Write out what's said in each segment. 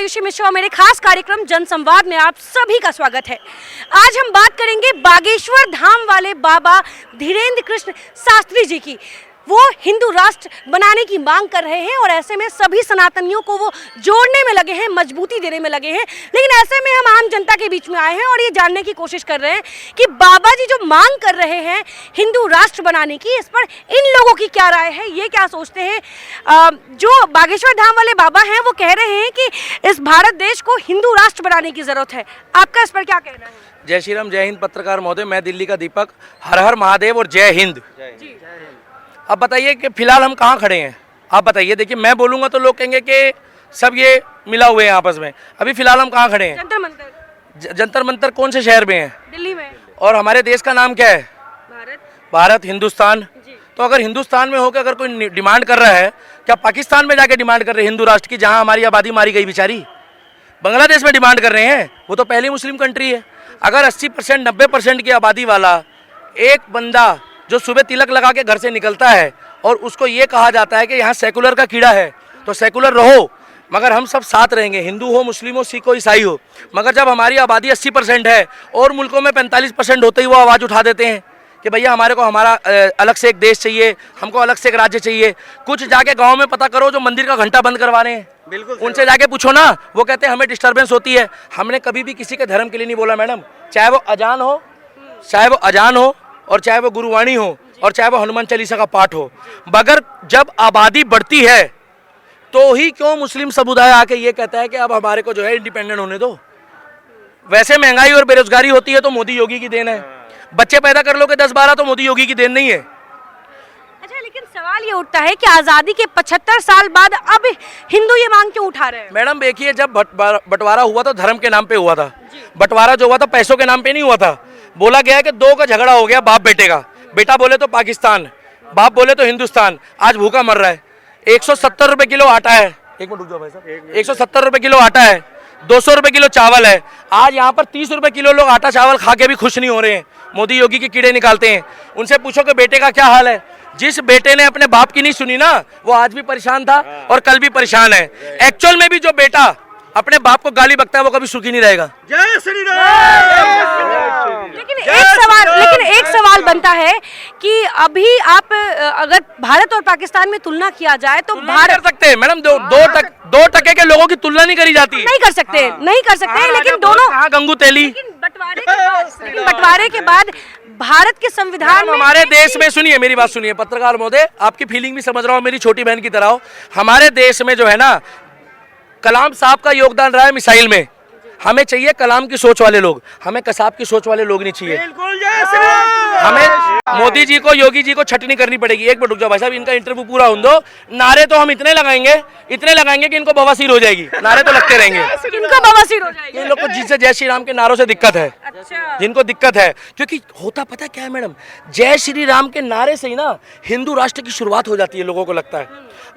कृषि मिश्र और मेरे खास कार्यक्रम जनसंवाद में आप सभी का स्वागत है। आज हम बात करेंगे बागेश्वर धाम वाले बाबा धीरेन्द्र कृष्ण शास्त्री जी की। वो हिंदू राष्ट्र बनाने की मांग कर रहे हैं और ऐसे में सभी सनातनियों को वो जोड़ने में लगे हैं, मजबूती देने में लगे हैं। लेकिन ऐसे में हम आम जनता के बीच में आए हैं और ये जानने की कोशिश कर रहे हैं कि बाबा जी जो मांग कर रहे हैं हिंदू राष्ट्र बनाने की, इस पर इन लोगों की क्या राय है, ये क्या सोचते हैं। जो बागेश्वर धाम वाले बाबा हैं वो कह रहे हैं कि इस भारत देश को हिंदू राष्ट्र बनाने की जरूरत है। आपका इस पर क्या कहना है? जय श्री राम, जय हिंद पत्रकार महोदय, मैं दिल्ली का दीपक। हर हर महादेव और जय हिंद। अब बताइए कि फिलहाल हम कहाँ खड़े हैं, आप बताइए। देखिए, मैं बोलूँगा तो लोग कहेंगे कि सब ये मिला हुए हैं आपस में। अभी फिलहाल हम कहाँ खड़े हैं? जंतर मंतर। जंतर मंतर कौन से शहर में है? दिल्ली में। और हमारे देश का नाम क्या है? भारत, हिंदुस्तान। तो अगर हिंदुस्तान में होकर अगर कोई डिमांड कर रहा है, क्या पाकिस्तान में जाके डिमांड कर रहे हैं हिंदू राष्ट्र की, जहाँ हमारी आबादी मारी गई बेचारी? बांग्लादेश में डिमांड कर रहे हैं, वो तो पहली मुस्लिम कंट्री है। अगर 80% 90% की आबादी वाला एक बंदा जो सुबह तिलक लगा के घर से निकलता है और उसको ये कहा जाता है कि यहाँ सेकुलर का कीड़ा है, तो सेकुलर रहो, मगर हम सब साथ रहेंगे, हिंदू हो, मुस्लिम हो, सिख हो, ईसाई हो। मगर जब हमारी आबादी 80% है और मुल्कों में 45% होते ही वो आवाज़ उठा देते हैं कि भैया हमारे को हमारा अलग से एक देश चाहिए, हमको अलग से एक राज्य चाहिए। कुछ जाके गाँव में पता करो जो मंदिर का घंटा बंद करवा रहे हैं, बिल्कुल उनसे जाके पूछो ना, वो कहते हैं हमें डिस्टर्बेंस होती है। हमने कभी भी किसी के धर्म के लिए नहीं बोला मैडम, चाहे वो अजान हो और चाहे वो गुरुवाणी हो और चाहे वो हनुमान चालीसा का पाठ हो। मगर जब आबादी बढ़ती है तो ही क्यों मुस्लिम समुदाय आके ये कहता है कि अब हमारे को जो है इंडिपेंडेंट होने दो। वैसे महंगाई और बेरोजगारी होती है तो मोदी योगी की देन है। बच्चे पैदा कर लो के 10-12 तो मोदी योगी की देन नहीं है। अच्छा, लेकिन सवाल ये उठता है कि आज़ादी के 75 साल बाद अब हिंदू ये मांग क्यों उठा रहे हैं? मैडम देखिए, जब बंटवारा हुआ था धर्म के नाम पे हुआ था, बंटवारा जो हुआ था पैसों के नाम पे नहीं हुआ था। बोला गया कि दो का झगड़ा हो गया बाप बेटे का, बेटा बोले तो पाकिस्तान, बाप बोले तो हिंदुस्तान। आज भूखा मर रहा है। 170 रुपए किलो आटा है, एक मिनट रुक जाओ भाई साहब, 170 रुपए किलो आटा है, 200 रुपए किलो चावल है। आज यहाँ पर 30 रुपए किलो लोग आटा चावल खा के भी खुश नहीं हो रहे हैं। मोदी योगी के कीड़े निकालते हैं। उनसे पूछो कि बेटे का क्या हाल है। जिस बेटे ने अपने बाप की नहीं सुनी ना, वो आज भी परेशान था और कल भी परेशान है। एक्चुअल में भी जो बेटा अपने बाप को गाली बकता है वो कभी सुखी नहीं रहेगा। जय श्री राम। लेकिन एक सवाल बनता है कि अभी आप अगर भारत और पाकिस्तान में तुलना किया जाए तो भारत कर सकते हैं मैडम, 2% के लोगों की तुलना नहीं करी जाती। नहीं कर सकते, लेकिन दोनों गंगू तेली। लेकिन बंटवारे के बाद भारत के संविधान में हमारे देश में, सुनिए मेरी बात सुनिए पत्रकार महोदय, आपकी फीलिंग भी समझ रहा हूँ, मेरी छोटी बहन की तरह हो। हमारे देश में जो है ना, कलाम साहब का योगदान रहा है मिसाइल में। हमें चाहिए कलाम की सोच वाले लोग, हमें कसाब की सोच वाले लोग नहीं चाहिए। हमें मोदी जी को, योगी जी को छटनी करनी पड़ेगी। एक मिनट रुक जाओ भाई साहब, इनका इंटरव्यू पूरा होने दो। नारे तो हम इतने लगाएंगे कि इनको बवासीर हो जाएगी। नारे तो लगते रहेंगे, इनको बवासीर हो जाएगी। इन लोग को जिससे जय श्री राम के नारों से दिक्कत है। अच्छा। जिनको दिक्कत है, क्योंकि होता पता क्या है मैडम, जय श्री राम के नारे से ही ना हिंदू राष्ट्र की शुरुआत हो जाती है, लोगों को लगता है।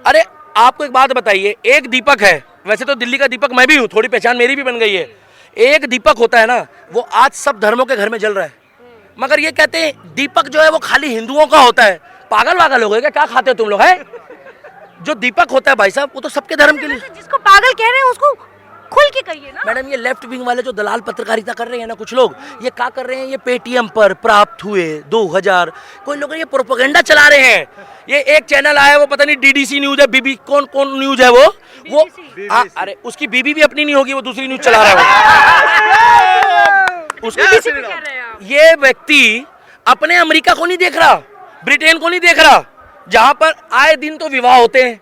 अरे आपको एक बात बताइए, एक दीपक है, वैसे तो दिल्ली का दीपक मैं भी हूँ, थोड़ी पहचान मेरी भी बन गई है। एक दीपक होता है ना, वो आज सब धर्मों के घर में जल रहा है। मगर ये कहते हैं दीपक जो है वो खाली हिंदुओं का होता है। पागल हो गए क्या खाते हो तुम लोग? है जो दीपक होता है भाई साहब, वो तो सबके धर्म के लिए। जिसको पागल कह रहे हैं उसको खुल के कहिए ना। मैडम, ये लेफ्ट विंग वाले जो दलाल पत्रकारिता कर रहे हैं ना, कुछ लोग ये क्या कर रहे हैं, ये पेटीएम पर प्राप्त हुए 2000, कोई लोग ये प्रोपेगेंडा चला रहे हैं। ये एक चैनल आया, वो पता नहीं डीडीसी न्यूज है, बीबी कौन न्यूज है वो अरे उसकी बीबी भी अपनी नहीं होगी, वो दूसरी न्यूज चला रहा है। ये व्यक्ति अपने अमेरिका को नहीं देख रहा, ब्रिटेन को नहीं देख रहा, जहां पर आए दिन तो विवाह होते हैं,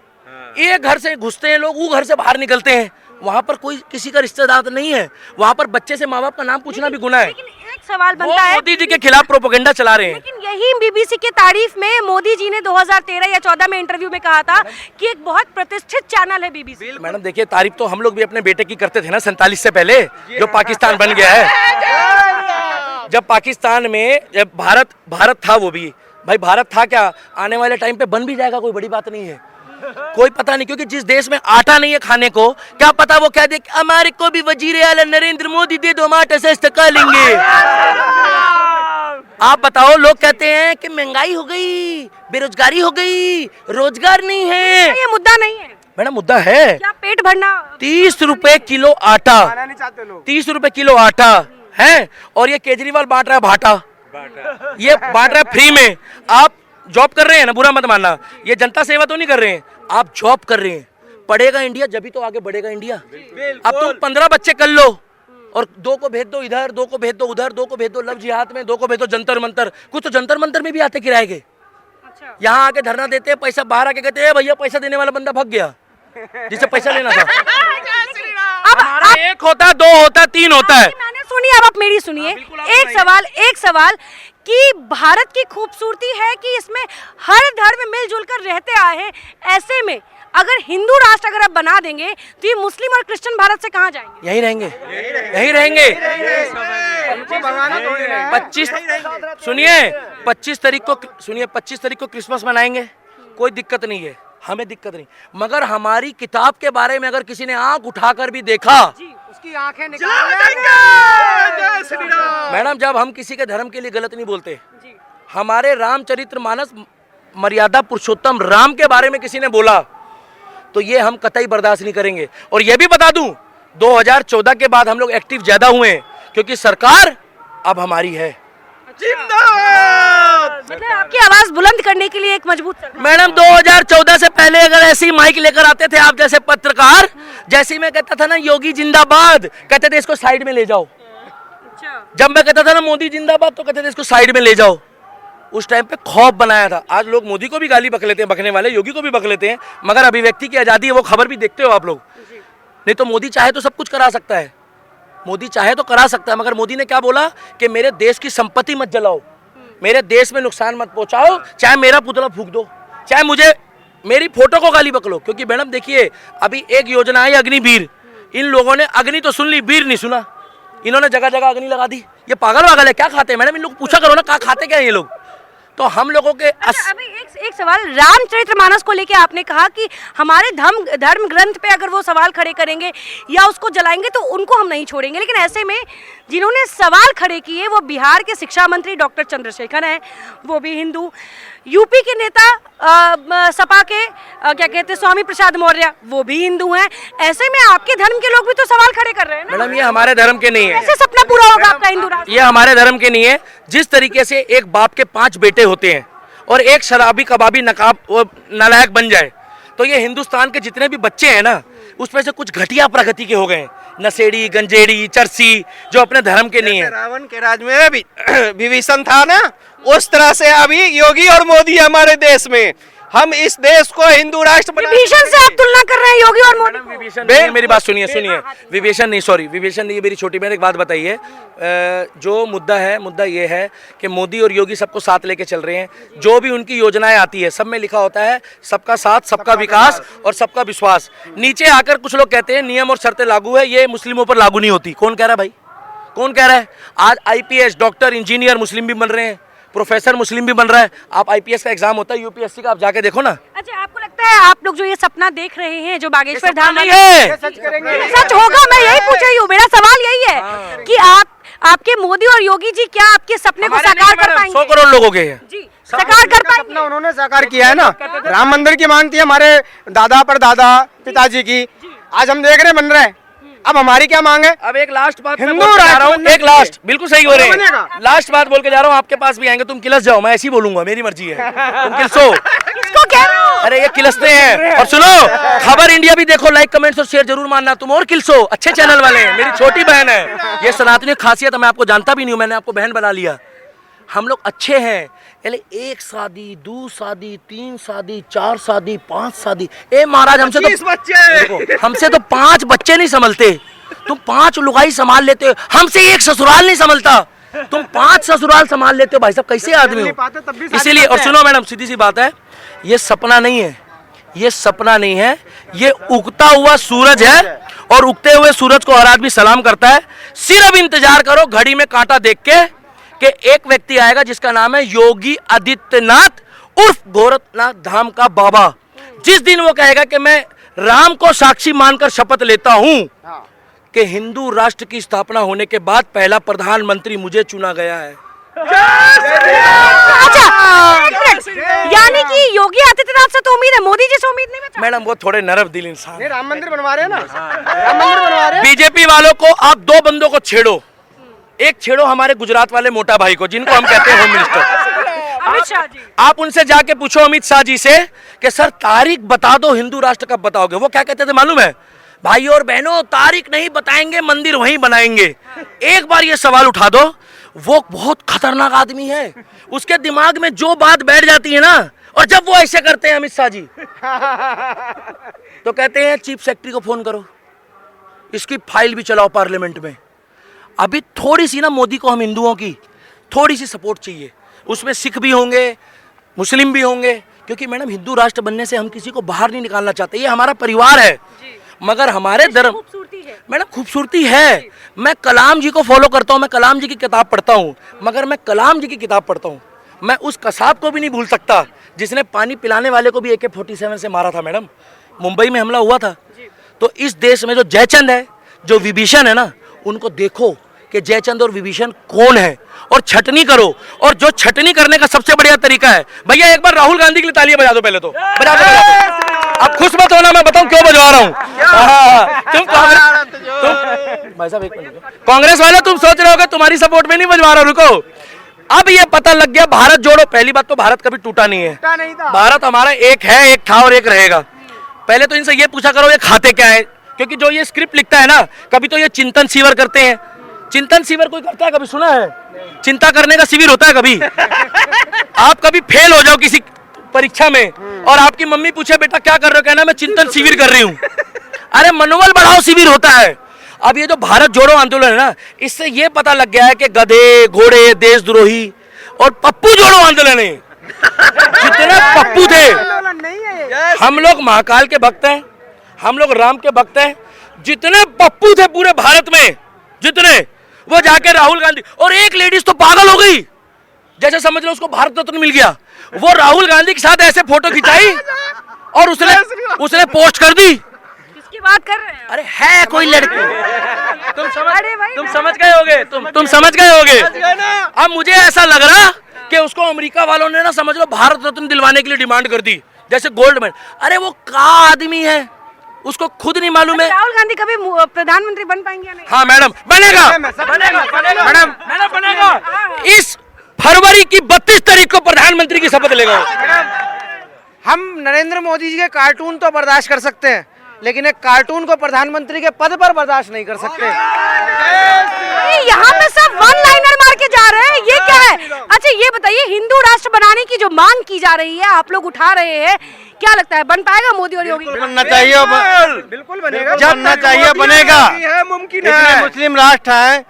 एक घर से घुसते हैं लोग, वो घर से बाहर निकलते हैं। वहाँ पर कोई किसी का रिश्तेदार नहीं है, वहाँ पर बच्चे से माँ बाप का नाम पूछना भी गुनाह है। लेकिन एक सवाल बनता है, मोदी जी के खिलाफ प्रोपेगेंडा चला रहे हैं। लेकिन यही बीबीसी के तारीफ में मोदी जी ने 2013 या 14 में इंटरव्यू में कहा था कि एक बहुत प्रतिष्ठित चैनल है बीबीसी। मैडम देखिए, तारीफ तो हम लोग भी अपने बेटे की करते थे ना 47 से पहले, जो पाकिस्तान बन गया है। जब पाकिस्तान में जब भारत था, वो भी भाई भारत था क्या, आने वाले टाइम पे बन भी जाएगा, कोई बड़ी बात नहीं है। कोई पता नहीं, क्योंकि जिस देश में आटा नहीं है खाने को, क्या पता वो कह दे कि हमारे को भी वजीर आला नरेंद्र मोदी दे दो, हम आटे से इस्तेका लेंगे। आप बताओ, लोग कहते हैं कि महंगाई हो गई, बेरोजगारी हो गई, रोजगार नहीं है। ये मुद्दा नहीं है मैडम, मुद्दा है। क्या पेट भरना। 30 रुपए किलो आटा, खाना नहीं चाहते लोग। 30 रुपए किलो आटा है, और ये केजरीवाल बांट रहा है भाटा, ये बांट रहा है फ्री में। आप जॉब कर रहे हैं ना, बुरा मत मानना, ये जनता सेवा तो नहीं कर रहे हैं, आप जॉब कर रहे हैं। पढ़ेगा इंडिया जब ही तो आगे बढ़ेगा इंडिया। अब तुम 15 बच्चे कर लो और 2 को भेज दो इधर, 2 को भेज दो उधर, 2 को भेज दो लव जिहाद में, 2 को भेज दो जंतर मंतर। कुछ तो जंतर मंतर में भी आते किराए के, यहाँ आके धरना देते हैं, पैसा बाहर आके कहते हैं भैया पैसा देने वाला बंदा भाग गया जिससे पैसा लेना था। हमारा 1 होता, 2 होता, 3 होता है। मैंने सुनी, अब आप मेरी सुनिए। एक सवाल कि भारत की खूबसूरती है कि इसमें हर धर्म मिलजुल कर रहते आए हैं। ऐसे में अगर हिंदू राष्ट्र अगर आप बना देंगे तो ये मुस्लिम और क्रिश्चियन भारत से कहाँ जाएंगे? यहीं रहेंगे, यहीं रहेंगे। 25 सुनिए 25 तारीख को, सुनिए 25 तारीख को क्रिसमस मनाएंगे, कोई दिक्कत नहीं है, हमें दिक्कत नहीं। मगर हमारी किताब के बारे में अगर किसी ने आंख उठाकर भी देखा, उसकी आंखें निकाल मैडम जब हम किसी के धर्म के लिए गलत नहीं बोलते, हमारे रामचरितमानस मर्यादा पुरुषोत्तम राम के बारे में किसी ने बोला तो ये हम कतई बर्दाश्त नहीं करेंगे। और ये भी बता दूं 2014 के बाद हम लोग एक्टिव ज्यादा हुए हैं क्योंकि सरकार अब हमारी है। मतलब आपकी आवाज बुलंद करने के लिए एक मजबूत सरकार। मैडम 2014 से पहले अगर ऐसे ही माइक लेकर आते थे आप जैसे पत्रकार, जैसे मैं कहता था ना योगी जिंदाबाद, कहते थे इसको साइड में ले जाओ। जब मैं कहता था ना मोदी जिंदाबाद तो कहते थे इसको साइड में ले जाओ। उस टाइम पे खौफ बनाया था। आज लोग मोदी को भी गाली बक लेते हैं, बकने वाले योगी को भी बक लेते हैं, मगर अभिव्यक्ति की आजादी है, वो खबर भी देखते हो आप लोग। नहीं तो मोदी चाहे तो सब कुछ करा सकता है, मोदी चाहे तो करा सकता है, मगर मोदी ने क्या बोला कि मेरे देश की संपत्ति मत जलाओ, मेरे देश में नुकसान मत पहुंचाओ, चाहे मेरा पुतला फूंक दो, चाहे मुझे मेरी फोटो को गाली बक लो। क्योंकि मैडम देखिए अभी एक योजना है अग्निवीर, इन लोगों ने अग्नि तो सुन ली, वीर नहीं सुना, इन्होंने जगह जगह अग्नि लगा दी। ये पागल वागल है, क्या खाते हैं मैडम? इन लोग पूछा करो ना क्या खाते क्या है ये लोग। तो हम लोगों के अभी एक सवाल रामचरितमानस को लेके आपने कहा कि हमारे धर्म ग्रंथ पे अगर वो सवाल खड़े करेंगे या उसको जलाएंगे तो उनको हम नहीं छोड़ेंगे, लेकिन ऐसे में जिन्होंने सवाल खड़े किए वो बिहार के शिक्षा मंत्री डॉक्टर चंद्रशेखर हैं, वो भी हिंदू, यूपी के नेता सपा के क्या कहते हैं स्वामी प्रसाद मौर्य, वो भी हिंदू हैं। ऐसे में आपके धर्म के लोग भी तो सवाल खड़े कर रहे हैं ना। मैडम ये हमारे धर्म के नहीं है, कैसे सपना पूरा होगा आपका हिंदू राष्ट्र? ये हमारे धर्म के नहीं है। जिस तरीके से एक बाप के 5 बेटे होते हैं और एक शराबी कबाबी नकाब नालायक बन जाए, तो ये हिंदुस्तान के जितने भी बच्चे हैं ना उसमें से कुछ घटिया प्रगति के हो गए, नशेड़ी गंजेड़ी चरसी, जो अपने धर्म के नहीं है। रावण के राज में भी विभीषण था ना, उस तरह से अभी योगी और मोदी हमारे देश में, हम इस देश को हिंदू राष्ट्र विभीषण से आप तुलना कर रहे हैं योगी और मोदी को? विभीषण नहीं, मेरी बात सुनिए विभीषण नहीं, सॉरी विभीषण नहीं, मेरी छोटी बहन एक बात बताइए। जो मुद्दा है, मुद्दा ये है कि मोदी और योगी सबको साथ लेके चल रहे हैं, जो भी उनकी योजनाएं आती है सब में लिखा होता है सबका साथ सबका विकास और सबका विश्वास। नीचे आकर कुछ लोग कहते हैं नियम और शर्तें लागू है, ये मुस्लिमों पर लागू नहीं होती। कौन कह रहा है भाई, कौन कह रहा है? आज IPS डॉक्टर इंजीनियर मुस्लिम भी बन रहे हैं, प्रोफेसर मुस्लिम भी बन रहा है। आप IPS का एग्जाम होता है, UPSC का आप जाके देखो ना। अच्छा आपको लगता है आप लोग जो ये सपना देख रहे हैं जो बागेश्वर धाम नहीं है, सच होगा? मैं यही पूछ रही हूँ, मेरा सवाल यही है कि आपके मोदी और योगी जी क्या आपके सपने को साकार कर पाएंगे? 100 करोड़ लोगों के हैं जी साकार कर पाएंगे? सपना उन्होंने साकार किया है ना, राम मंदिर की मांग थी हमारे दादा पर दादा पिताजी की, आज हम देख रहे बन रहे हैं। अब हमारी क्या मांग है? अब एक लास्ट बात हिंदू मैं बोल के जा रहा हूँ, राष्ट्र एक लास्ट, बिल्कुल सही हो रहे हैं, बनेगा। लास्ट बात बोल के जा रहा हूँ, आपके पास भी आएंगे, तुम किलस जाओ, मैं ऐसे ही बोलूंगा, मेरी मर्जी है, तुम किलसो। किसको कह रहे हो? अरे ये किलसते हैं। और सुनो, खबर इंडिया भी देखो, लाइक कमेंट्स और शेयर जरूर मानना, तुम और किलसो, अच्छे चैनल वाले हैं, मेरी छोटी बहन है, ये सनातनी खासियत है, मैं आपको जानता भी नहीं हूँ, मैंने आपको बहन बना लिया। हम लोग अच्छे हैं, 1 शादी 2 शादी 3 शादी 4 शादी 5 शादी, ए महाराज हमसे तो देखो, हमसे तो 5 बच्चे नहीं संभलते, तुम 5 लुगाई संभाल लेते हो, हमसे 1 ससुराल नहीं संभलता, तुम 5 ससुराल संभाल लेते हो। भाई साहब कैसे आदमी हो? इसीलिए, और सुनो मैडम सीधी सी बात है, ये सपना नहीं है, ये सपना नहीं है, ये उगता हुआ सूरज है, और उगते हुए सूरज को हर आदमी सलाम करता है। सिर्फ इंतजार करो घड़ी में कांटा देख के कि एक व्यक्ति आएगा जिसका नाम है योगी आदित्यनाथ उर्फ गोरखनाथ धाम का बाबा। जिस दिन वो कहेगा कि मैं राम को साक्षी मानकर शपथ लेता हूं कि हिंदू राष्ट्र की स्थापना होने के बाद पहला प्रधानमंत्री मुझे चुना गया है, अच्छा, एक मिनट। यानी कि योगी आदित्यनाथ से तो उम्मीद है, मोदी जी से उम्मीद नहीं बचा? मैडम वो थोड़े नरम दिल इंसान नहीं, राम मंदिर बनवा रहे हैं ना, राम मंदिर बनवा रहे हैं। बीजेपी वालों को आप दो बंदों को छेड़ो, एक छेड़ो हमारे गुजरात वाले मोटा भाई को जिनको हम कहते हैं होम मिनिस्टर। अमित शाह जी। आप उनसे जाके पूछो अमित शाह जी से कि सर तारीख बता दो, हिंदू राष्ट्र कब बताओगे? वो क्या कहते थे मालूम है? भाई और बहनों, तारीख नहीं बताएंगे, मंदिर वहीं बनाएंगे। एक बार ये सवाल उठा दो, वो बहुत खतरनाक आदमी है, उसके दिमाग में जो बात बैठ जाती है ना, और जब वो ऐसे करते हैं अमित शाह जी तो कहते हैं चीफ सेक्रेटरी को फोन करो, इसकी फाइल भी चलाओ पार्लियामेंट में। अभी थोड़ी सी ना मोदी को हम हिंदुओं की थोड़ी सी सपोर्ट चाहिए, उसमें सिख भी होंगे, मुस्लिम भी होंगे, क्योंकि मैडम हिंदू राष्ट्र बनने से हम किसी को बाहर नहीं निकालना चाहते, ये हमारा परिवार है। मगर हमारे धर्म खूबसूरती है मैडम, खूबसूरती है। मैं कलाम जी को फॉलो करता हूँ, मैं कलाम जी की किताब पढ़ता हूँ, मगर मैं कलाम जी की किताब पढ़ता हूँ, मैं उस कसाब को भी नहीं भूल सकता जिसने पानी पिलाने वाले को भी AK-47 से मारा था। मैडम मुंबई में हमला हुआ था। तो इस देश में जो जयचंद है, जो विभीषण है ना, उनको देखो कि जयचंद और विभीषण कौन है, और छटनी करो। और जो छटनी करने का सबसे बढ़िया तरीका है, भैया एक बार राहुल गांधी के लिए तालियां बजा दो, पहले तो बजा दो। अब खुश मत होना, मैं बताऊं क्यों बजवा रहा हूं। तुम भाई साहब एक मिनट, कांग्रेस वाले तुम सोच रहे हो कि तुम्हारी सपोर्ट में नहीं बजवा रहा, रुको। अब ये पता लग गया, भारत जोड़ो। पहली बात तो भारत कभी टूटा नहीं है, भारत हमारा एक है, एक था और एक रहेगा। पहले तो इनसे ये पूछा करो ये खाते क्या है, क्योंकि जो ये स्क्रिप्ट लिखता है ना, कभी तो ये चिंतन शिविर करते हैं। चिंतन शिविर कोई करता है, कभी सुना है? चिंता करने का शिविर होता है कभी? आप कभी फेल हो जाओ किसी परीक्षा में और आपकी मम्मी पूछे बेटा क्या कर रहे हो, कहना मैं चिंतन शिविर कर रही हूँ। अरे मनोबल बढ़ाओ शिविर होता है। अब ये जो भारत जोड़ो आंदोलन है ना, इससे ये पता लग गया है कि गधे, घोड़े, देशद्रोही और पप्पू जोड़ो आंदोलन है। जितने पप्पू थे, हम लोग महाकाल के भक्त हैं, हम लोग राम के भक्त हैं, जितने पप्पू थे पूरे भारत में, जितने, वो जाके राहुल गांधी, और एक लेडीज तो पागल हो गई, जैसे समझ लो उसको भारत रत्न मिल गया। वो राहुल गांधी के साथ ऐसे फोटो खिंचाई और उसने पोस्ट कर दी। किसकी बात कर रहे हैं? अरे है कोई लड़की, तुम समझ गए होगे, तुम समझ गए होगे। अब मुझे ऐसा लग रहा कि उसको अमेरिका वालों ने ना, समझ लो, भारत रत्न दिलवाने के लिए डिमांड कर दी, जैसे गोल्ड मेडल। अरे वो क्या आदमी है, उसको खुद नहीं मालूम है। राहुल गांधी कभी प्रधानमंत्री बन पाएंगे या नहीं? हाँ मैडम, बनेगा मैडम, बनेगा। इस फरवरी की 32 तारीख को प्रधानमंत्री की शपथ लेगा। हम नरेंद्र मोदी जी के कार्टून तो बर्दाश्त कर सकते हैं, लेकिन एक कार्टून को प्रधानमंत्री के पद पर बर्दाश्त नहीं कर सकते। यहाँ पे सब वन लाइनर मार के जा रहे हैं, ये क्या है? अच्छा ये बताइए, हिंदू राष्ट्र बनाने की जो मांग की जा रही है, आप लोग उठा रहे हैं, क्या लगता है बन पाएगा मोदी और योगी? बनना चाहिए, बिल्कुल बनेगा, बनना चाहिए, बनेगा। मुमकिन है। मुस्लिम राष्ट्र है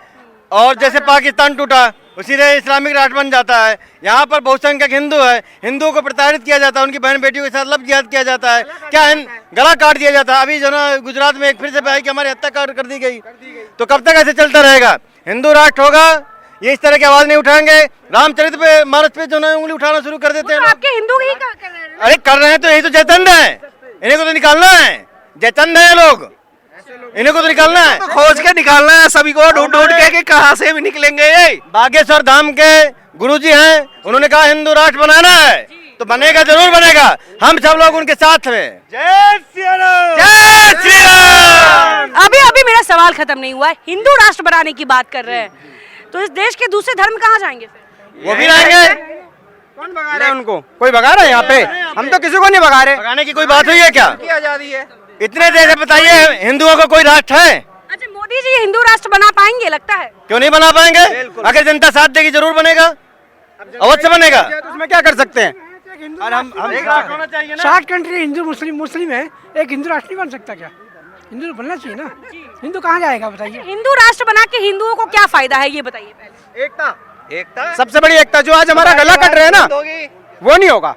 और जैसे पाकिस्तान टूटा उसी तरह इस्लामिक राष्ट्र बन जाता है। यहाँ पर बहुसंख्यक हिंदू है, हिंदुओं को प्रताड़ित किया जाता है, उनकी बहन बेटियों के साथ लव जिहाद किया जाता है, क्या गला काट दिया जाता है। अभी जो ना गुजरात में एक फिर से भाई की हमारी हत्या कर दी गई, तो कब तक ऐसे चलता रहेगा? हिंदू राष्ट्र होगा, ये इस तरह की आवाज नहीं उठाएंगे। रामचरित पे मानस पे जो ना उंगली उठाना शुरू कर देते हैं। आपके हिंदू ही कर रहे हैं? अरे कर रहे हैं तो यही तो जयचंद है, इन्हें को तो निकालना है। जयचंद है लोग, इन्हें को तो निकालना है, तो खोज के निकालना है सभी को, ढूंढ ढूंढ के कि कहाँ से भी निकलेंगे ये। बागेश्वर धाम के गुरुजी हैं, उन्होंने कहा हिंदू राष्ट्र बनाना है, तो बनेगा, जरूर बनेगा। हम सब लोग उनके साथ हैं। जय श्री राम, जय श्री राम। अभी मेरा सवाल खत्म नहीं हुआ है। हिंदू राष्ट्र बनाने की बात कर रहे हैं, तो इस देश के दूसरे धर्म कहाँ जाएंगे फिर? वो भी रहेंगे। कौन भगा रहा है उनको? कोई भगा रहा है यहाँ पे? हम तो किसी को नहीं भगा रहे। भगाने की कोई बात हुई है क्या? आजादी है। इतने देर से बताइए, हिंदुओं का कोई राष्ट्र है? अच्छा मोदी जी हिंदू राष्ट्र बना पाएंगे लगता है? क्यों नहीं बना पाएंगे? अगर जनता साथ देगी जरूर बनेगा, अवश्य बनेगा। तो उसमें क्या कर सकते हैं? और हम एक राष्ट्र होना चाहिए ना। 60 कंट्री हिंदू मुस्लिम है, एक हिंदू राष्ट्र नहीं बन सकता क्या? हिंदू तो बनना चाहिए ना। हिंदू कहाँ जाएगा बताइए? हिंदू राष्ट्र बना के हिंदुओं को क्या फायदा है ये बताइए पहले। एकता सबसे बड़ी एकता। जो आज हमारा गला कट रहे हैं ना, वो नहीं होगा।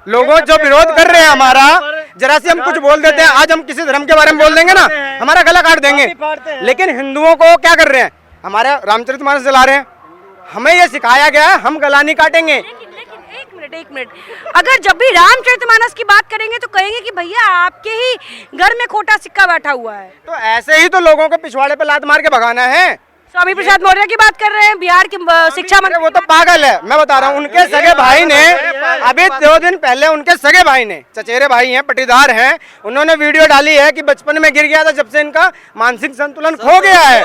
लोगों जो विरोध कर रहे हैं हमारा, जरा से हम कुछ बोल देते हैं, आज हम किसी धर्म के बारे में बोल देंगे ना, हमारा गला काट देंगे। लेकिन हिंदुओं को क्या कर रहे हैं? हमारा रामचरितमानस चला रहे हैं, हमें ये सिखाया गया है हम गला नहीं काटेंगे। लेकिन एक मिनट, अगर जब भी रामचरितमानस की बात करेंगे तो कहेंगे कि भैया आपके ही घर में खोटा सिक्का बैठा हुआ है। तो ऐसे ही तो लोगों को पिछवाड़े पे लात मार के भगाना है। स्वामी प्रसाद मौर्य की बात कर रहे हैं, बिहार के शिक्षा मंत्री। वो तो पागल है, मैं बता रहा हूँ। उनके सगे भाई ने अभी 2 दिन पहले उनके सगे भाई ने, चचेरे भाई हैं, पटीदार हैं, उन्होंने वीडियो डाली है कि बचपन में गिर गया था, जब से इनका मानसिक संतुलन खो गया है।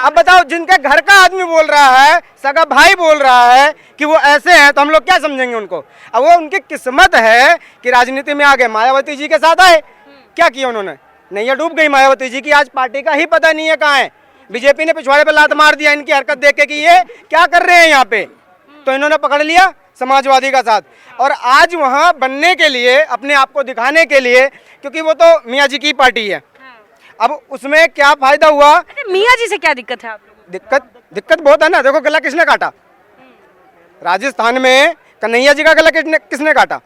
अब बताओ, जिनके घर का आदमी बोल रहा है, सगा भाई बोल रहा है कि वो ऐसे हैं, तो हम लोग क्या समझेंगे उनको? अब वो उनकी किस्मत है कि राजनीति में आ गए, मायावती जी के साथ आए। क्या किया उन्होंने? नैया डूब गई मायावती जी की, आज पार्टी का ही पता नहीं है कहाँ है। बीजेपी ने पिछवाड़े पे लात मार दिया इनकी हरकत देख के कि ये क्या कर रहे हैं यहाँ पे, तो इन्होंने पकड़ लिया समाजवादी का साथ। और आज वहाँ बनने के लिए, अपने आप को दिखाने के लिए, क्योंकि वो तो मियाँ जी की पार्टी है, अब उसमें क्या फायदा हुआ? मियाँ जी से क्या दिक्कत है आप लोगों को? दिक्कत बहुत है ना। देखो गला किसने काटा? राजस्थान में कन्हैया जी का गला किसने काटा?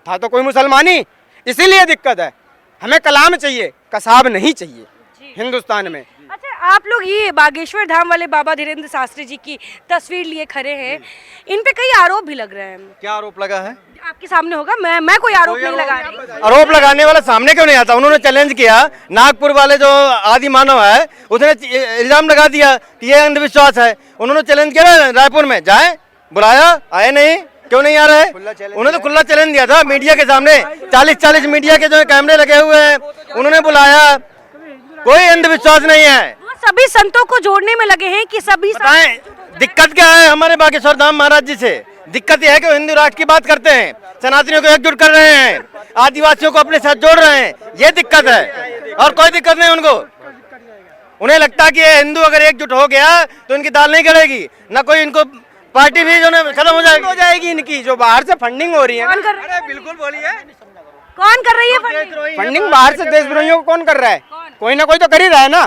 था तो कोई मुसलमान ही। इसीलिए दिक्कत है। हमें कलाम चाहिए, कसाब नहीं चाहिए हिंदुस्तान में। अच्छा, आप लोग ये बागेश्वर धाम वाले बाबा धीरेन्द्र शास्त्री जी की तस्वीर लिए खड़े हैं, इन पे कई आरोप भी लग रहे हैं। क्या आरोप लगा है? आपके सामने होगा, मैं कोई आरोप नहीं लगा रही। आरोप लगाने वाला सामने क्यों नहीं आता? उन्होंने चैलेंज किया, नागपुर वाले जो आदि मानव है उसने इल्जाम लगा दिया कि ये अंधविश्वास है। उन्होंने चैलेंज किया रायपुर में, जाए बुलाया, आए नहीं, क्यों नहीं आ रहे? उन्होंने तो खुला चैलेंज दिया था मीडिया के सामने, 40 मीडिया के जो कैमरे लगे हुए हैं, उन्होंने बुलाया। कोई अंधविश्वास नहीं है। वो सभी संतों को जोड़ने में लगे हैं कि सभी बताएं दिक्कत क्या है हमारे बागेश्वर धाम महाराज जी से? दिक्कत यह है कि वो हिंदू राष्ट्र की बात करते हैं, सनातनियों को एकजुट कर रहे हैं, आदिवासियों को अपने साथ जोड़ रहे हैं, ये दिक्कत है और कोई दिक्कत नहीं उनको। उन्हें लगता है कि हिंदू अगर एकजुट हो गया तो इनकी दाल नहीं गलेगी, ना कोई इनको पार्टी भी जो खत्म हो जाएगी इनकी। जो बाहर से फंडिंग हो रही है, अरे बिल्कुल बोलिए, कौन कर रही है फंडिंग बाहर से देशद्रोहियों को कौन कर रहा है? कोई ना कोई तो कर ही रहा है ना।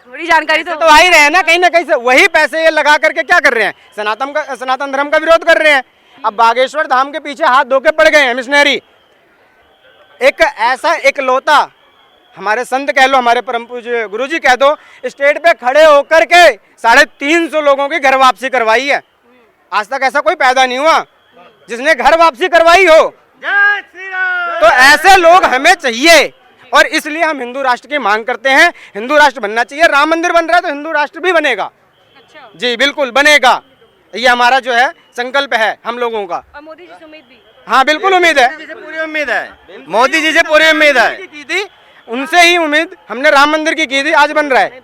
थोड़ी जानकारी तो आ ही रहे हैं ना कहीं से। वही पैसे ये लगा करके क्या कर रहे हैं? सनातन धर्म का विरोध कर रहे हैं। अब बागेश्वर धाम के पीछे हाथ धो के पड़ गए हैं मिशनरी। एक ऐसा इकलौता, हमारे संत कह लो, हमारे परम पूज्य गुरुजी कह दो, स्टेज पे खड़े होकर के 350 लोगों की घर वापसी करवाई है। आज तक ऐसा कोई पैदा नहीं हुआ जिसने घर वापसी करवाई हो। तो ऐसे लोग हमें चाहिए और इसलिए हम हिंदू राष्ट्र की मांग करते हैं। हिंदू राष्ट्र बनना चाहिए। राम मंदिर बन रहा है तो हिंदू राष्ट्र भी बनेगा। अच्छा। जी बिल्कुल बनेगा, ये हमारा जो है संकल्प है हम लोगों का। और मोदी जी से उम्मीद भी? हाँ बिल्कुल उम्मीद है, पूरी उम्मीद है, मोदी जी से पूरी उम्मीद है। की थी उनसे ही उम्मीद हमने राम मंदिर की थी, आज बन रहा है।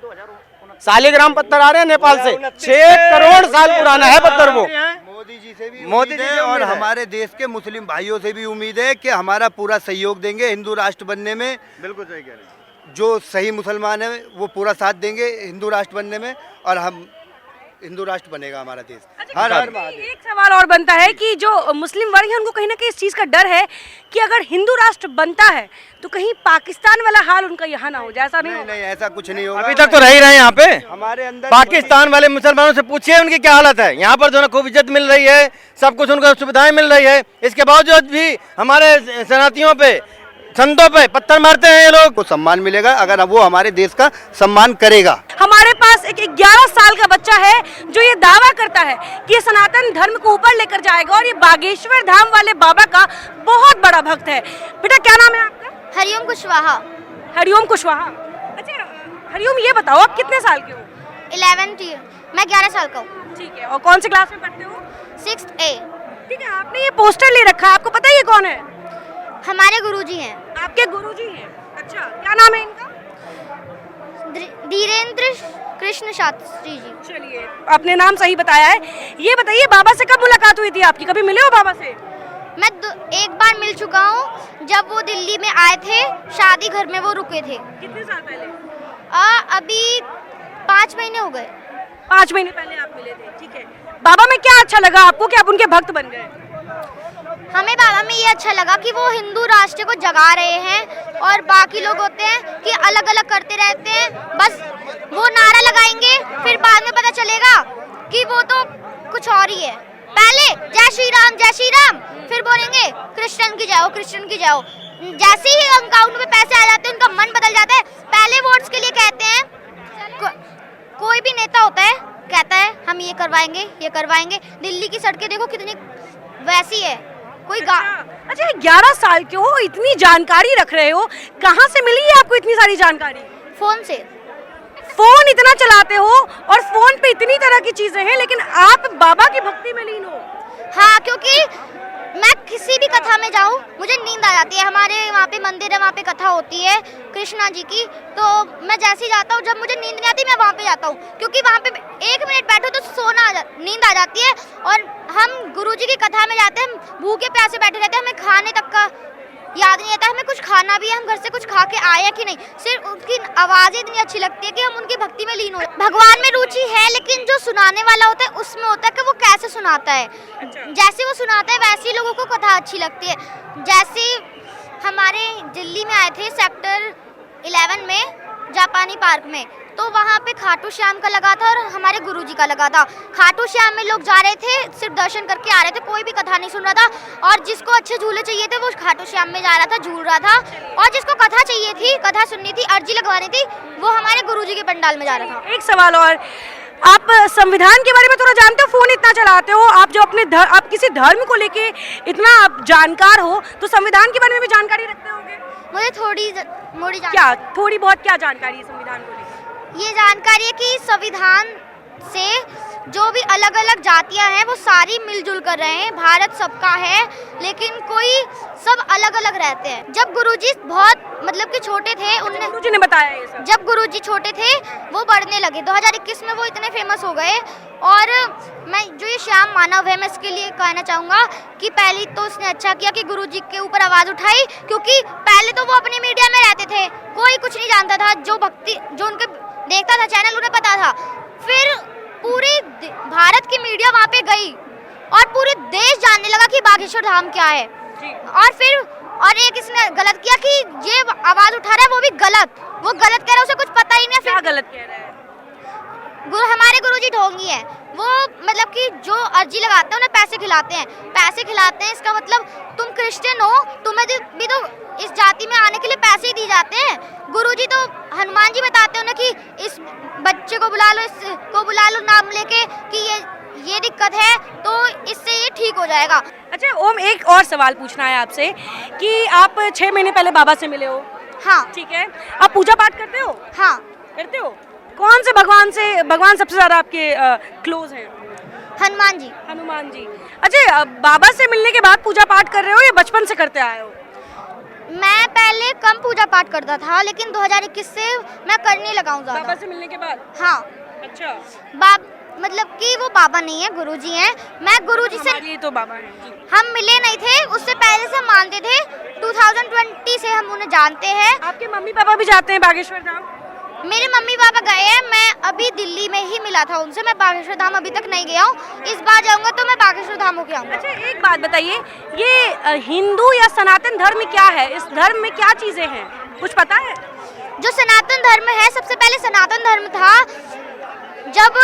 शालिग्राम पत्थर आ रहे हैं नेपाल से, 6 करोड़ साल पुराना है पत्थर वो। मोदी जी से भी मोदी उम्मीद जी है से और उम्मीद है। हमारे देश के मुस्लिम भाइयों से भी उम्मीद है कि हमारा पूरा सहयोग देंगे हिंदू राष्ट्र बनने में। बिल्कुल सही कह रहे हैं। जो सही मुसलमान है वो पूरा साथ देंगे हिंदू राष्ट्र बनने में और हम हिंदू राष्ट्र बनेगा हमारा देश। हर एक सवाल और बनता है कि जो मुस्लिम वर्ग है उनको कहीं ना कहीं इस चीज़ का डर है कि अगर हिंदू राष्ट्र बनता है तो कहीं पाकिस्तान वाला हाल उनका यहाँ ना हो जाए। ऐसा नहीं होगा? नहीं ऐसा कुछ नहीं होगा। अभी तक तो रह ही रहे हैं यहाँ पे। हमारे अंदर पाकिस्तान वाले मुसलमानों से पूछिए उनकी क्या हालत है। यहाँ पर जो है खूब इज्जत मिल रही है, सब कुछ उनको सुविधाएं मिल रही है, इसके बावजूद भी हमारे सनातियों पे, संतों पे पत्थर मारते हैं ये लोग। को सम्मान मिलेगा अगर वो हमारे देश का सम्मान करेगा। हमारे पास एक 11 साल का बच्चा है जो ये दावा करता है कि ये सनातन धर्म को ऊपर लेकर जाएगा और ये बागेश्वर धाम वाले बाबा का बहुत बड़ा भक्त है। बेटा क्या नाम है आपका? हरिओम कुशवाहा। हरिओम कुशवाहा। अच्छा हरिओम, ये बताओ आप कितने साल के हो? 11th year. मैं 11 साल का हूँ। ठीक है, और कौन से क्लास में पढ़ते हो? 6th A। ठीक है, आपने ये पोस्टर ले रखा है, आपको पता है ये कौन है? हमारे गुरुजी हैं। आपके गुरुजी हैं? अच्छा, क्या नाम है इनका? धीरेन्द्र कृष्ण शास्त्री जी। चलिए, आपने नाम सही बताया है। ये बताइए बाबा से कब मुलाकात हुई थी आपकी? कभी मिले हो बाबा से? मैं एक बार मिल चुका हूँ, जब वो दिल्ली में आए थे, शादी घर में वो रुके थे। कितने साल पहले? अभी 5 महीने हो गए। 5 महीने पहले आप मिले थे। ठीक है, बाबा में क्या अच्छा लगा आपको कि आप उनके भक्त बन गए? हमें बाबा में ये अच्छा लगा कि वो हिंदू राष्ट्र को जगा रहे हैं और बाकी लोग होते हैं कि अलग अलग करते रहते हैं, बस वो नारा लगाएंगे फिर बाद में पता चलेगा कि वो तो कुछ और ही है। पहले जय श्री राम, फिर बोलेंगे क्रिश्चियन की जाओ, क्रिश्चियन की जाओ। जैसे ही अकाउंट में पैसे आ जाते हैं उनका मन बदल जाता है। पहले वोट्स के लिए कहते हैं, कोई भी नेता होता है कहता है हम ये करवाएंगे। दिल्ली की सड़कें देखो कितनी वैसी है। कोई अच्छा 11 साल के हो, इतनी जानकारी रख रहे हो, कहाँ से मिली है आपको इतनी सारी जानकारी? फोन से। फोन इतना चलाते हो और फोन पे इतनी तरह की चीजें हैं, लेकिन आप बाबा की भक्ति में लीन हो। हाँ, क्योंकि मैं किसी भी कथा में जाऊँ मुझे नींद आ जाती है। हमारे वहाँ पे मंदिर है, वहाँ पे कथा होती है कृष्णा जी की, तो मैं जैसे ही जाता हूँ, जब मुझे नींद नहीं आती मैं वहाँ पे जाता हूँ, क्योंकि वहाँ पे 1 मिनट बैठो तो नींद आ जाती है। और हम गुरुजी की कथा में जाते हैं, हम भूखे प्यासे बैठे रहते हैं, हमें खाने तक का याद नहीं रहता, हमें कुछ खाना भी है, हम घर से कुछ खा के आए हैं कि नहीं, सिर्फ उनकी आवाज़ इतनी अच्छी लगती है कि हम उनकी भक्ति में लीन हो। भगवान में रुचि है, लेकिन जो सुनाने वाला होता है उसमें होता है कि वो कैसे सुनाता है। जैसे वो सुनाता है वैसे ही लोगों को कथा अच्छी लगती है। जैसे हमारे दिल्ली में आए थे सेक्टर 11 में जापानी पार्क में, तो वहाँ पे खाटू श्याम का लगा था और हमारे गुरुजी का लगा था। खाटू श्याम में लोग जा रहे थे, सिर्फ दर्शन करके आ रहे थे, कोई भी कथा नहीं सुन रहा था, और जिसको अच्छे झूले चाहिए थे वो खाटू श्याम में जा रहा था, झूल रहा था, और जिसको कथा चाहिए थी, कथा सुननी थी, अर्जी लगवानी थी, वो हमारे गुरुजी के पंडाल में जा रहा था। एक सवाल और, आप संविधान के बारे में थोड़ा जानते हो, फोन इतना चलाते हो, आप जो आप किसी धर्म को लेके इतना आप जानकार हो, तो संविधान के बारे में भी जानकारी रखते होंगे। मुझे थोड़ी क्या थोड़ी बहुत क्या जानकारी है संविधान को लेकर? ये जानकारी है कि संविधान से जो भी अलग अलग जातियां हैं वो सारी मिलजुल कर रहे हैं, भारत सबका है, लेकिन कोई सब अलग अलग रहते हैं। जब गुरुजी बहुत मतलब कि छोटे थे, उन्होंने गुरुजी ने बताया ये सब। जब गुरुजी छोटे थे वो बढ़ने लगे, 2021 में वो इतने फेमस हो गए। और मैं जो ये श्याम मानव है, मैं इसके लिए कहना चाहूँगा कि पहले तो उसने अच्छा किया कि गुरुजी के ऊपर आवाज़ उठाई, क्योंकि पहले तो वो अपनी मीडिया में रहते थे, कोई कुछ नहीं जानता था, जो उनके देखता था चैनल उन्हें पता था। फिर पूरी भारत की मीडिया वहाँ पे गई और पूरे देश जानने लगा कि बागेश्वर धाम क्या है। और एक इसने गलत किया कि ये आवाज उठा रहा है वो भी गलत, वो गलत कह रहा है, उसे कुछ पता ही नहीं। क्या गलत कह रहा है? हमारे गुरुजी ढोंगी है, वो मतलब कि जो अर्जी लगाते हैं उन्हें पैसे खिलाते हैं। इसका मतलब तुम क्रिश्चियन हो, तुम्हें भी तो इस जाति में आने के लिए पैसे ही दिए जाते हैं। गुरुजी तो हनुमान जी बताते हैं उन्हें कि इस बच्चे को बुला लो, इसको बुला लो नाम लेके कि ये दिक्कत है तो इससे ये ठीक हो जाएगा। अच्छा ओम, एक और सवाल पूछना है आपसे कि आप 6 महीने पहले बाबा से मिले हो। हाँ ठीक है, आप पूजा पाठ करते हो? हाँ करते हो। कौन से भगवान सबसे ज्यादा आपके क्लोज हैं? हनुमान जी। अच्छा, बाबा से मिलने के बाद पूजा पाठ कर रहे हो या बचपन से करते आए हो? मैं पहले कम पूजा पाठ करता था, लेकिन 2021 से मैं करने लगा हूँ ज़्यादा। बाबा से मिलने के बाद? हाँ। अच्छा। मतलब कि वो बाबा नहीं है, गुरुजी हैं। मैं गुरुजी से, हमारे लिए तो बाबा हैं। हम मिले नहीं थे, उससे पहले से मानते थे। 2020 से हम उन्हें जानते हैं। आपके मम्मी पापा भी जाते हैं बागेश्वर धाम? मेरे मम्मी पापा गए हैं, मैं अभी दिल्ली में ही मिला था उनसे, मैं बागेश्वर धाम अभी तक नहीं गया हूँ। इस बार जाऊँगा तो मैं बागेश्वर धाम होके आऊँगा। अच्छा, एक बात बताइए, ये हिंदू या सनातन धर्म क्या है? इस धर्म में क्या चीजें हैं, कुछ पता है? जो सनातन धर्म है, सबसे पहले सनातन धर्म था जब,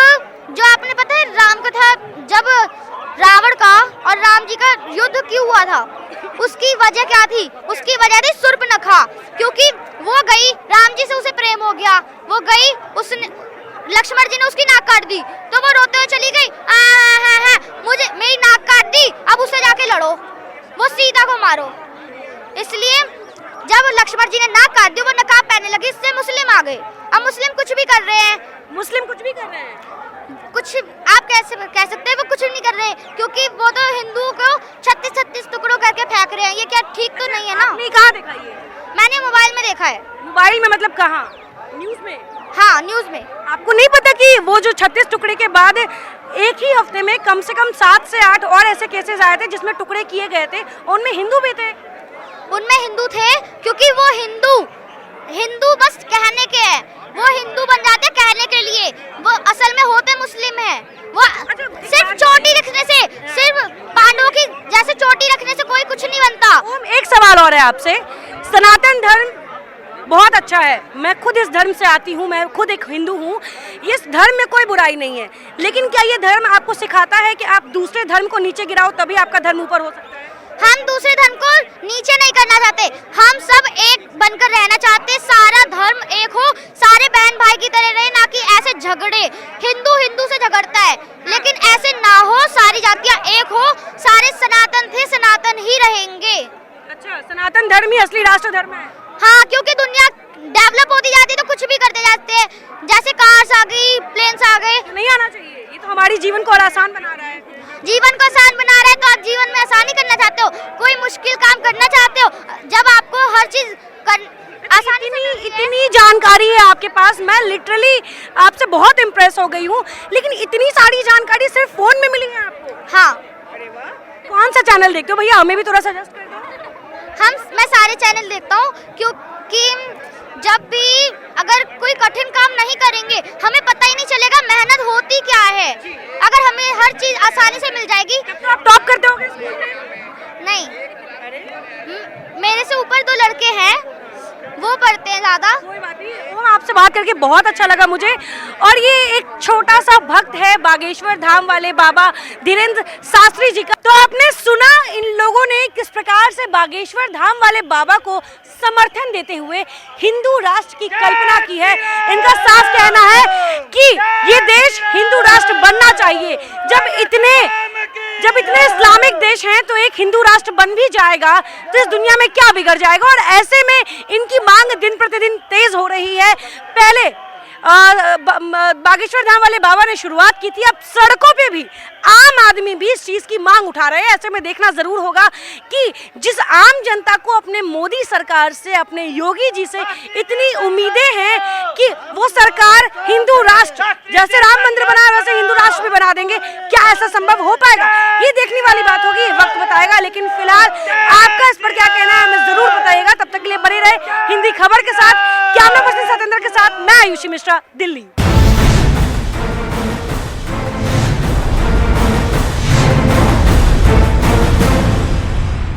जो आपने पता है राम कथा, जब रावण का और राम जी का युद्ध क्यों हुआ था, उसकी वजह क्या थी? उसकी वजह थी शूर्पणखा, क्योंकि वो गई, राम जी से उसे प्रेम हो गया, वो गई, उसने लक्ष्मण जी ने उसकी नाक काट दी, तो वो रोते हुए चली गई, मुझे मेरी नाक काट दी, अब उससे जाके लड़ो, वो सीता को मारो। इसलिए जब लक्ष्मण जी ने नाक काट दी, वो नकाब पहनने लगी, इससे मुस्लिम आ गए। अब मुस्लिम कुछ भी कर रहे हैं, कुछ आप कैसे कह सकते हैं वो कुछ नहीं कर रहे, क्योंकि वो तो हिंदुओं को 36 टुकड़ों करके फेंक रहे हैं। ये क्या ठीक तो नहीं है ना? आपने कहाँ देखा ये? मैंने मोबाइल में देखा है। मोबाइल में मतलब कहाँ? न्यूज़ में? हाँ, न्यूज़ में। आपको नहीं पता कि वो जो 36 टुकड़े के बाद एक ही हफ्ते में कम से कम 7 से 8 और ऐसे केसेस आए थे जिसमें टुकड़े किए गए थे, उनमें हिंदू भी थे? उनमें हिंदू थे, क्योंकि वो हिंदू बस कहने के हैं, वो हिंदू बन जाते कहने के लिए, वो असल में होते मुस्लिम हैं। वो सिर्फ चोटी रखने से, सिर्फ पांडवों की जैसे चोटी रखने से कोई कुछ नहीं बनता। एक सवाल और है आपसे, सनातन धर्म बहुत अच्छा है, मैं खुद इस धर्म से आती हूँ, मैं खुद एक हिंदू हूँ, इस धर्म में कोई बुराई नहीं है, लेकिन क्या ये धर्म आपको सिखाता है कि आप दूसरे धर्म को नीचे गिराओ तभी आपका धर्म ऊपर हो सकता है? हम दूसरे धर्म को नीचे नहीं करना चाहते, हम सब एक बनकर रहना चाहते, सारा धर्म एक हो, सारे बहन भाई की तरह रहे, ना कि ऐसे झगड़े, हिंदू से झगड़ता है, लेकिन ऐसे ना हो, सारी जातियां एक हो, सारे सनातन थे, सनातन ही रहेंगे। अच्छा, सनातन धर्म ही असली राष्ट्र धर्म है? हाँ, क्योंकि दुनिया डेवलप होती जाती है तो कुछ भी करते जाते हैं, जैसे कार्स आ गई, प्लेन्स आ गए। नहीं आना चाहिए, ये तो हमारी जीवन को और आसान बना रहा है। जीवन को आसान बना रहा है तो आप जीवन में आसानी करना चाहते हो, कोई मुश्किल काम करना चाहते हो, जब आपको हर चीज आसानी से इतनी जानकारी है आपके पास, मैं लिटरली आपसे बहुत इम्प्रेस हो गई हूँ। लेकिन इतनी सारी जानकारी सिर्फ फोन में मिली है आपको? हाँ। कौन सा चैनल देखते हो भैया, हमें भी थोड़ा सजेस्ट कर दो। मैं सारे चैनल देखता हूँ, क्योंकि जब भी अगर कोई कठिन काम नहीं करेंगे हमें पता ही नहीं चलेगा मेहनत होती क्या है। अगर हमें हर चीज आसानी से मिल जाएगी तो आप टॉप करते होगे स्कूल में? नहीं, मेरे से ऊपर 2 लड़के हैं, वो पढ़ते हैं ज्यादा। कोई बात नहीं, वो आपसे बात करके बहुत अच्छा लगा मुझे। और ये एक छोटा सा भक्त है बागेश्वर धाम वाले बाबा धीरेन्द्र शास्त्री जी का। तो आपने सुना इन लोगों ने किस प्रकार से बागेश्वर धाम वाले बाबा को समर्थन देते हुए हिंदू राष्ट्र की कल्पना की है। इनका साफ कहना है कि ये देश हिंदू राष्ट्र बनना चाहिए। जब इतने इस्लामिक देश हैं तो एक हिंदू राष्ट्र बन भी जाएगा तो इस दुनिया में क्या बिगड़ जाएगा। और ऐसे में इनकी मांग दिन प्रतिदिन तेज हो रही है। पहले बागेश्वर धाम वाले बाबा ने शुरुआत की थी, अब सड़कों पे भी आम आदमी भी इस चीज की मांग उठा रहे हैं। ऐसे में देखना जरूर होगा कि जिस आम जनता को अपने मोदी सरकार से, अपने योगी जी से इतनी उम्मीदें हैं कि वो सरकार हिंदू राष्ट्र, जैसे राम मंदिर बना वैसे हिंदू राष्ट्र भी बना देंगे, क्या ऐसा संभव हो पाएगा? ये देखने वाली बात होगी, वक्त बताएगा। लेकिन फिलहाल आपका इस पर क्या कहना है हमें जरूर बताइएगा। तब तक के लिए बने रहे हिंदी खबर के साथ। कैमरा पर्सन सतेंद्र के साथ मैं आयुषी मिश्रा, दिल्ली।